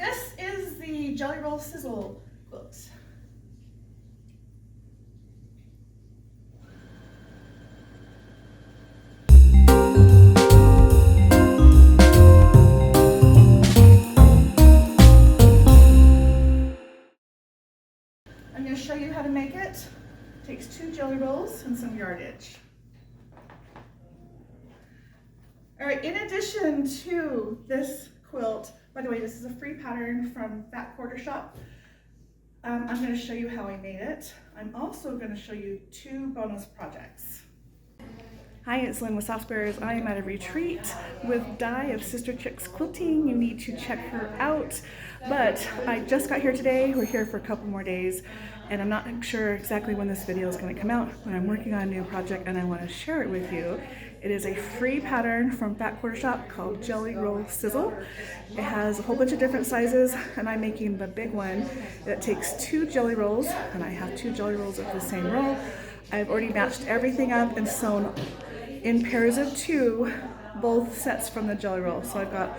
This is the Jelly Roll Sizzle quilt. I'm going to show you how to make it. It takes 2 jelly rolls and some yardage. All right, in addition to this quilt, by the way, this is a free pattern from Fat Quarter Shop. I'm going to show you how I made it. I'm also going to show you 2 bonus projects. Hi, it's Lynne with Softsquares. I am at a retreat with Di of Sister Chicks Quilting. You need to check her out. But I just got here today. We're here for a couple more days, and I'm not sure exactly when this video is going to come out, but I'm working on a new project and I want to share it with you. It is a free pattern from Fat Quarter Shop called Jelly Roll Sizzle. It has a whole bunch of different sizes, and I'm making the big one. It takes 2 jelly rolls, and I have 2 jelly rolls of the same roll. I've already matched everything up and sewn in pairs of 2 both sets from the jelly roll. So I've got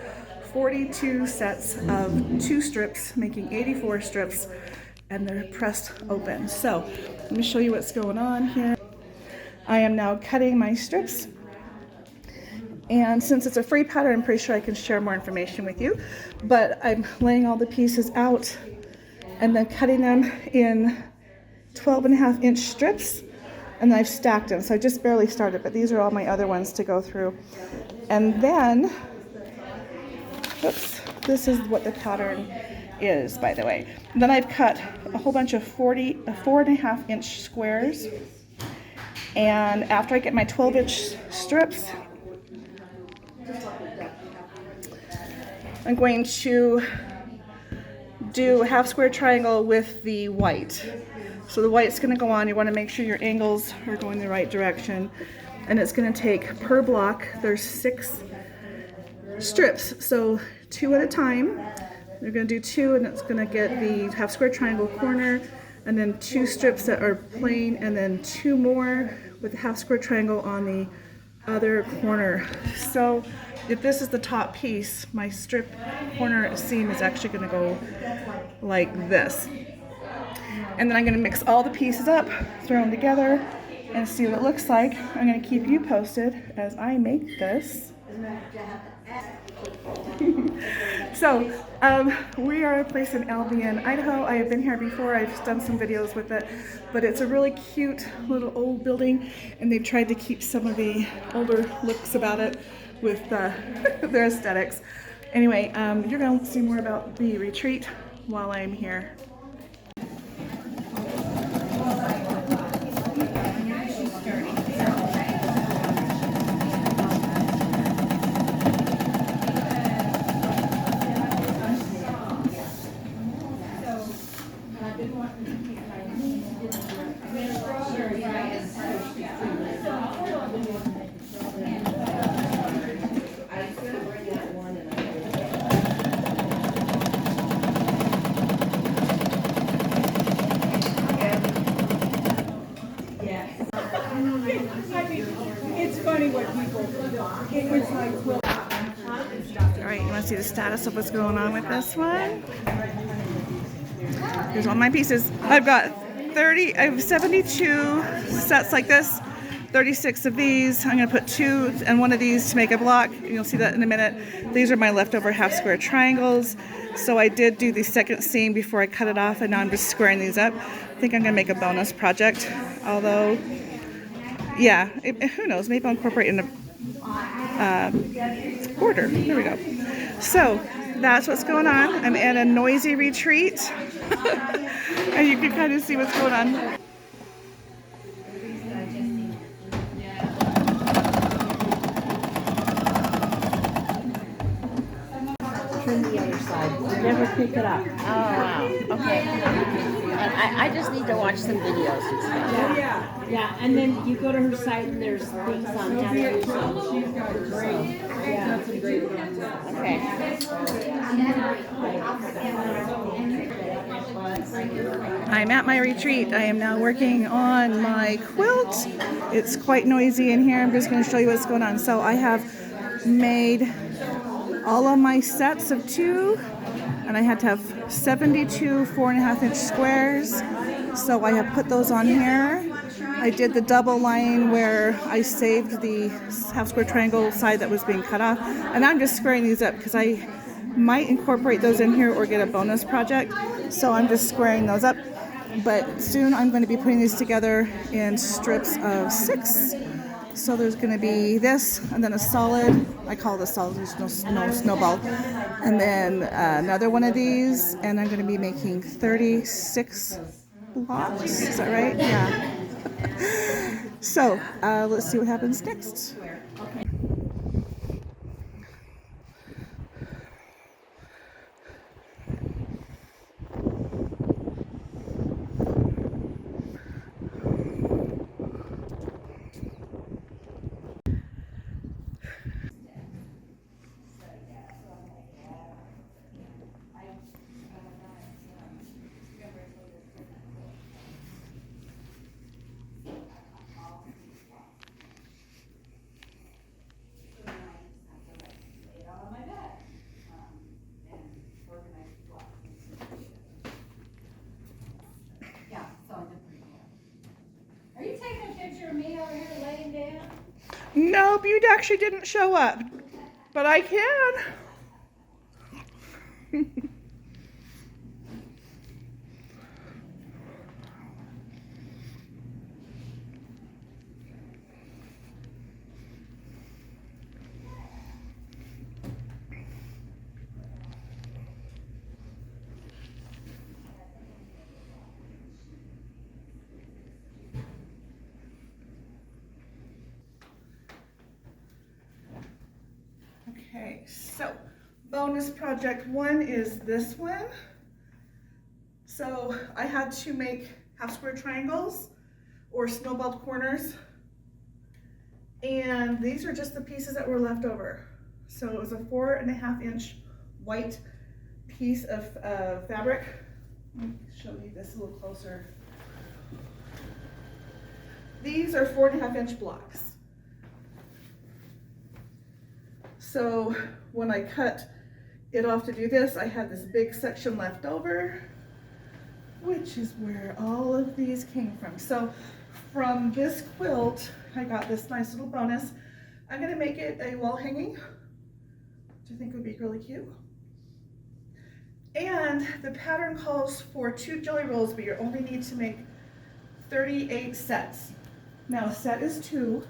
42 sets of 2 strips, making 84 strips, and they're pressed open. So let me show you what's going on here. I am now cutting my strips, and since it's a free pattern, I'm pretty sure I can share more information with you, but I'm laying all the pieces out and then cutting them in 12.5-inch strips, and I've stacked them. So I just barely started, but these are all my other ones to go through. And then, oops, this is what the pattern is, by the way. And then I've cut a whole bunch of 4.5-inch squares. And after I get my 12-inch strips, I'm going to do a half square triangle with the white. So the white's going to go on. You want to make sure your angles are going the right direction. And it's going to take, per block, there's 6 strips. So 2 at a time. You're going to do 2, and it's going to get the half square triangle corner, and then 2 strips that are plain, and then 2 more with the half square triangle on the other corner. So if this is the top piece, my strip corner seam is actually going to go like this. And then I'm going to mix all the pieces up, throw them together, and see what it looks like. I'm going to keep you posted as I make this. So we are a place in Albion, Idaho. I have been here before. I've done some videos with it, but it's a really cute little old building, and they've tried to keep some of the older looks about it with their aesthetics. Anyway, you're going to see more about the retreat while I'm here. It's funny what people do. It was like, well, all right, you want to see the status of what's going on with this one? Here's all my pieces. I've got 72 sets like this, 36 of these. I'm going to put 2 and 1 of these to make a block. You'll see that in a minute. These are my leftover half square triangles. So I did do the second seam before I cut it off, and now I'm just squaring these up. I think I'm going to make a bonus project, although, yeah, who knows, maybe I'll incorporate in a border. There we go. So that's what's going on. I'm at a noisy retreat, and you can kind of see what's going on. Turn the other side. Never pick it up. Oh, wow. Okay. And I just need to watch some videos and stuff. yeah, and then you go to her site and there's things on how to use them. She's got great, yeah, some great ones. Okay. I'm at my retreat. I am now working on my quilt. It's quite noisy in here. I'm just going to show you what's going on. So I have made all of my sets of 2 and I had to have 72 4.5-inch squares. So I have put those on here. I did the double line where I saved the half square triangle side that was being cut off, and I'm just squaring these up because I might incorporate those in here or get a bonus project. So I'm just squaring those up. But soon I'm going to be putting these together in strips of 6. So there's going to be this, and then a solid. I call this solid. There's no snowball. And then another one of these, and I'm going to be making 36 blocks. Is that right? Yeah. So let's see what happens next. Nope, you actually didn't show up, but I can. Okay, so bonus project 1 is this one. So I had to make half square triangles or snowballed corners, and these are just the pieces that were left over. So it was a 4.5-inch white piece of fabric. Let me show you this a little closer. These are 4.5-inch blocks. So when I cut it off to do this, I had this big section left over, which is where all of these came from. So from this quilt, I got this nice little bonus. I'm gonna make it a wall hanging, which I think would be really cute. And the pattern calls for 2 jelly rolls, but you only need to make 38 sets. Now a set is 2,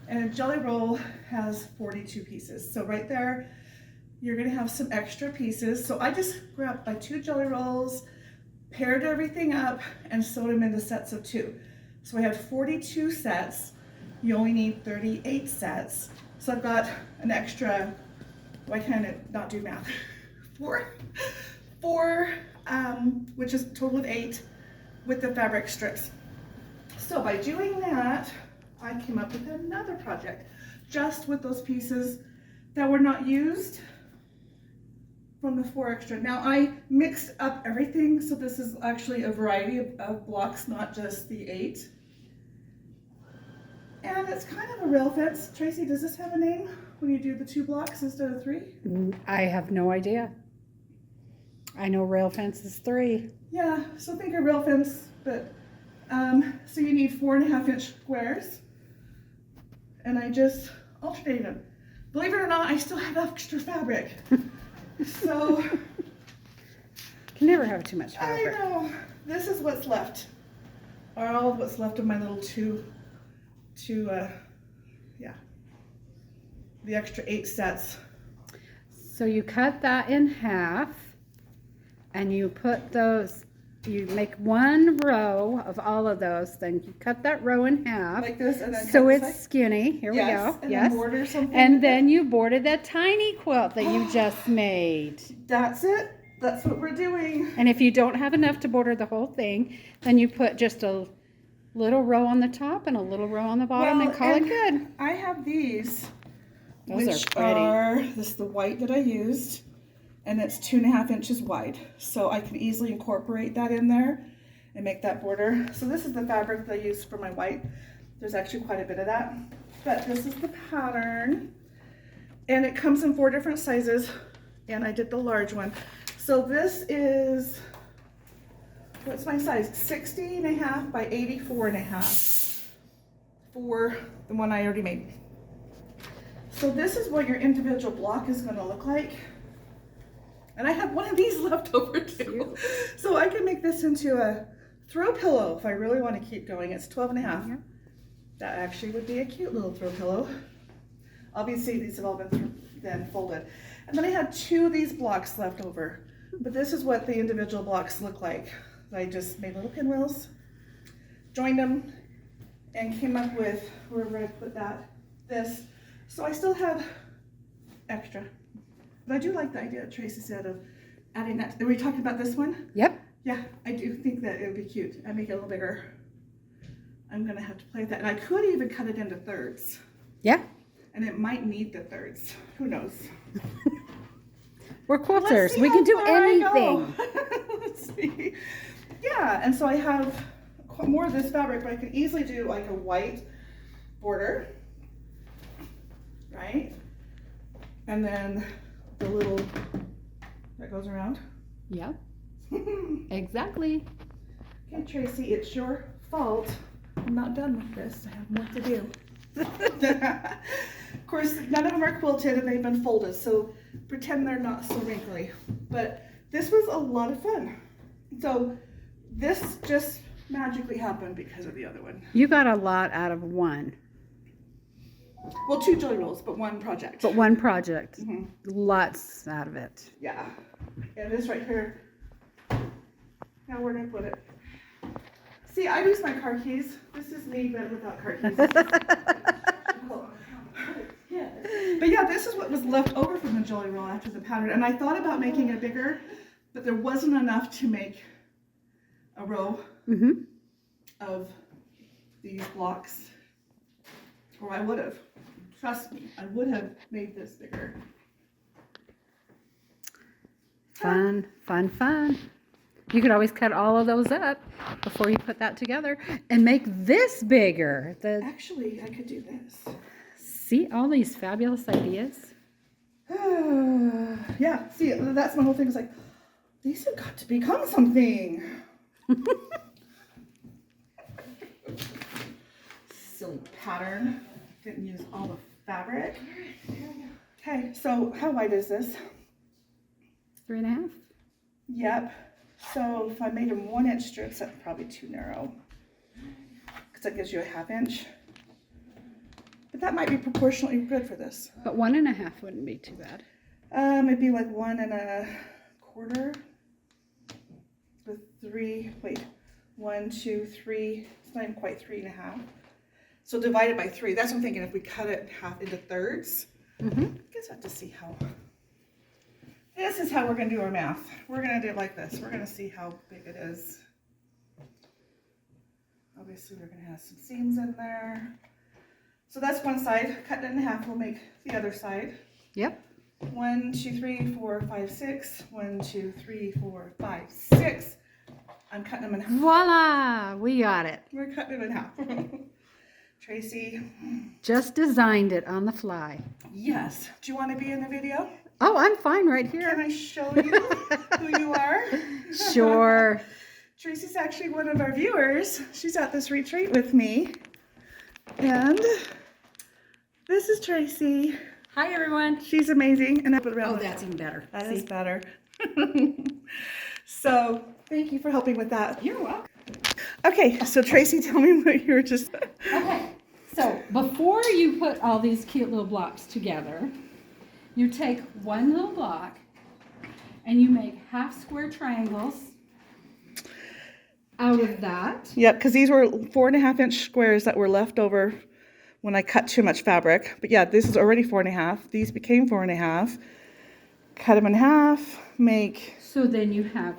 and a jelly roll has 42 pieces. So right there, you're gonna have some extra pieces. So I just grabbed my 2 jelly rolls, paired everything up, and sewed them into sets of 2. So I had 42 sets. You only need 38 sets. So I've got an extra, why can't it not do math? Four, which is a total of 8 with the fabric strips. So by doing that, I came up with another project just with those pieces that were not used from the 4 extra. Now I mixed up everything, so this is actually a variety of blocks, not just the 8. And it's kind of a rail fence. Tracy, does this have a name when you do the 2 blocks instead of 3? I have no idea. I know rail fence is 3. Yeah, so think of rail fence, but so you need 4.5-inch squares, and I just alternated them. Believe it or not, I still have extra fabric. So Can never have too much fabric. I know. This is what's left. All of what's left of my little the extra 8 sets. So you cut that in half, and you put those, you make 1 row of all of those, then you cut that row in half. Like this, and then so cut this it's side? skinny. Here Yes, we go. and Yes. then border something And with then it. you bordered that tiny quilt that you just made. That's it. That's what we're doing. And if you don't have enough to border the whole thing, then you put just a little row on the top and a little row on the bottom and call it good. I have these, Those which are pretty. this is the white that I used, and it's 2.5 inches wide. So I can easily incorporate that in there and make that border. So this is the fabric that I used for my white. There's actually quite a bit of that, but this is the pattern, and it comes in 4 different sizes, and I did the large one. So this is, what's my size? 60.5 by 84.5 for the one I already made. So this is what your individual block is going to look like. And I have one of these left over too. So I can make this into a throw pillow if I really want to keep going. It's 12.5. That actually would be a cute little throw pillow. Obviously these have all been then folded. And then I had 2 of these blocks left over. But this is what the individual blocks look like. I just made little pinwheels, joined them, and came up with where we're going to put this. So I still have extra. But I do like the idea that Tracy said of adding that. Are we talking about this one? Yep. Yeah, I do think that it would be cute. I make it a little bigger. I'm going to have to play with that. And I could even cut it into thirds. Yeah. And it might need the thirds. Who knows? We're quilters. We can do anything. Let's see. Yeah, and so I have more of this fabric, but I could easily do like a white border, right? And then the little that goes around. Yep. Exactly. Okay, Tracy, it's your fault. I'm not done with this. I have more to do. Of course, none of them are quilted and they've been folded, so pretend they're not so wrinkly. But this was a lot of fun. So this just magically happened because of the other one. You got a lot out of one. Well, 2 jelly rolls, but 1 project. But one project. Mm-hmm. Lots out of it. Yeah. And this right here. Now where did I put it? See, I lose my car keys. This is me, but without car keys. But yeah, this is what was left over from the jelly roll after the pattern. And I thought about making it bigger, but there wasn't enough to make a row of these blocks. Or I would have. Trust me, I would have made this bigger. Fun, fun, fun. You could always cut all of those up before you put that together and make this bigger. Actually, I could do this. See all these fabulous ideas? Yeah, see, that's my whole thing. Is like, these have got to become something. Silly pattern. Didn't use all the fabric. Okay, so how wide is this? 3.5? Yep. So if I made them 1-inch strips, that's probably too narrow. Because that gives you a 1/2 inch. But that might be proportionally good for this. But 1.5 wouldn't be too bad. It'd be like 1 1/4 with 3, wait, 1, 2, 3, it's not even quite 3.5. So divided by 3, that's what I'm thinking, if we cut it into thirds. I guess I have to see how, this is how we're gonna do our math. We're gonna do it like this. We're gonna see how big it is. Obviously we're gonna have some seams in there. So that's one side, cut it in half, we'll make the other side. Yep. 1, 2, 3, 4, 5, 6. 1, 2, 3, 4, 5, 6. I'm cutting them in half. Voila! We got it. We're cutting them in half. Tracy. Just designed it on the fly. Yes. Do you want to be in the video? Oh, I'm fine right Can here. I show you who you are? Sure. Tracy's actually one of our viewers. She's at this retreat with me. And this is Tracy. Hi, everyone. She's amazing. And I put it around. Oh, that's even better. That is better. So thank you for helping with that. You're welcome. Okay, so Tracy, tell me what you were just. Okay, so before you put all these cute little blocks together, you take one little block and you make half square triangles out of that. Yep, because these were 4.5 inch squares that were left over when I cut too much fabric. But yeah, this is already 4.5. These became 4.5. Cut them in half, make. So then you have,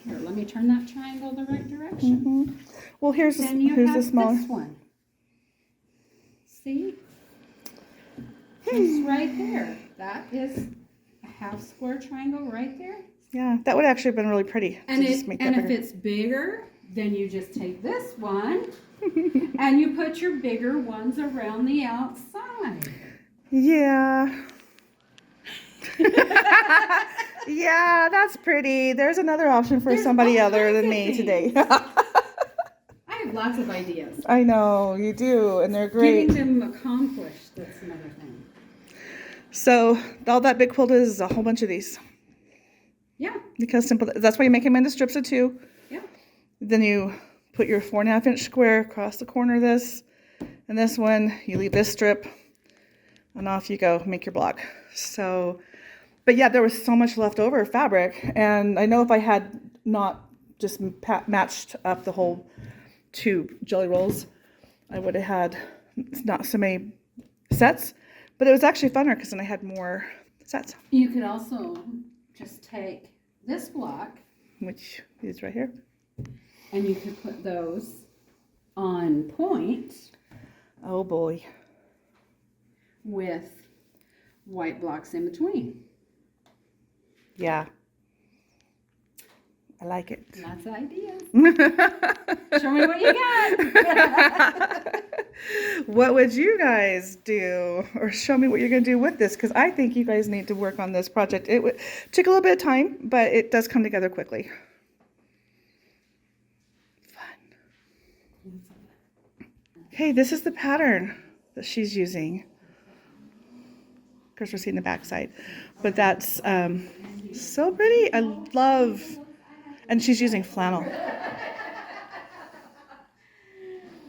here, let me turn that triangle the right direction. Well, here's Then you the have smaller. this one. See? It's right there. That is a half square triangle right there. Yeah, that would actually have been really pretty. And, to just make that if bigger. it's bigger, then you just take this one and you put your bigger ones around the outside. Yeah. Yeah, that's pretty. There's another option for There's somebody all other kinds than of me things. today. I have lots of ideas. I know, you do, and they're great. Getting them accomplished, that's another thing. So all that big quilt is a whole bunch of these. Yeah, Because simple, that's why you make them into strips of 2. yeah. Then you put your 4.5 inch square across the corner of this, and this one, you leave this strip, and off you go, make your block. So, but yeah, there was so much leftover fabric, and I know if I had not just matched up the whole 2 jelly rolls, I would have had not so many sets, but it was actually funner because then I had more sets, You could also just take this block which is right here. and you could put those on point Oh boy. with white blocks in between. Yeah. I like it. Lots of ideas. Show me what you got. What would you guys do? Or show me what you're going to do with this, because I think you guys need to work on this project. It would take a little bit of time, but it does come together quickly. Fun. Okay, this is the pattern that she's using. Of course, we're seeing the back side, but that's so pretty. I love, and she's using flannel.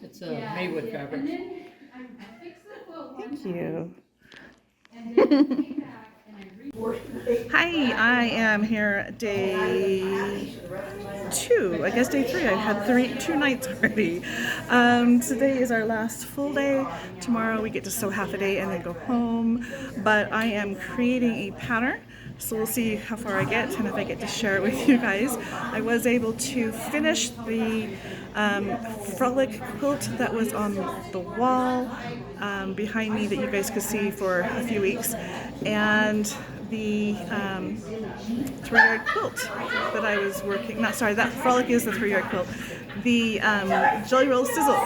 It's made with fabric. Thank you. Hi, I am here day 2. I guess day 3. I've had 2 nights already. Today is our last full day. Tomorrow we get to sew half a day and then go home. But I am creating a pattern. So we'll see how far I get and if I get to share it with you guys. I was able to finish the frolic quilt that was on the wall behind me that you guys could see for a few weeks, and the 3-yard quilt that I was working, that frolic is the 3-yard quilt, the Jelly Roll Sizzle,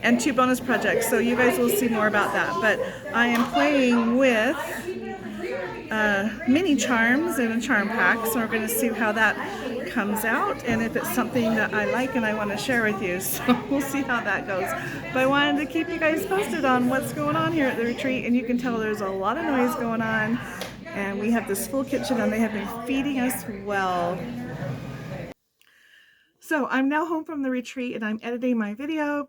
and 2 bonus projects, so you guys will see more about that. But I am playing with mini charms in a charm pack, so we're going to see how that comes out and if it's something that I like and I want to share with you. So we'll see how that goes. But I wanted to keep you guys posted on what's going on here at the retreat, and you can tell there's a lot of noise going on, and we have this full kitchen and they have been feeding us well. So I'm now home from the retreat and I'm editing my video,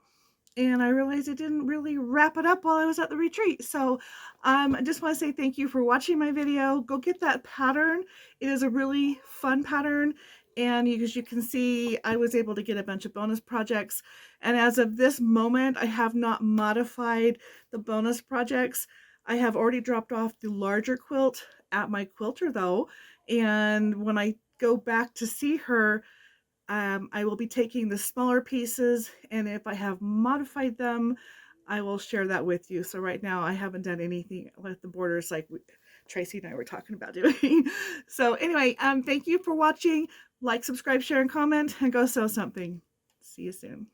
and I realized I didn't really wrap it up while I was at the retreat. So I just want to say thank you for watching my video. Go get that pattern. It is a really fun pattern. And as you can see, I was able to get a bunch of bonus projects. And as of this moment, I have not modified the bonus projects. I have already dropped off the larger quilt at my quilter though. And when I go back to see her, I will be taking the smaller pieces, and if I have modified them, I will share that with you. So right now I haven't done anything with the borders like Tracy and I were talking about doing. So anyway, thank you for watching. Like, subscribe, share, and comment, and go sew something. See you soon.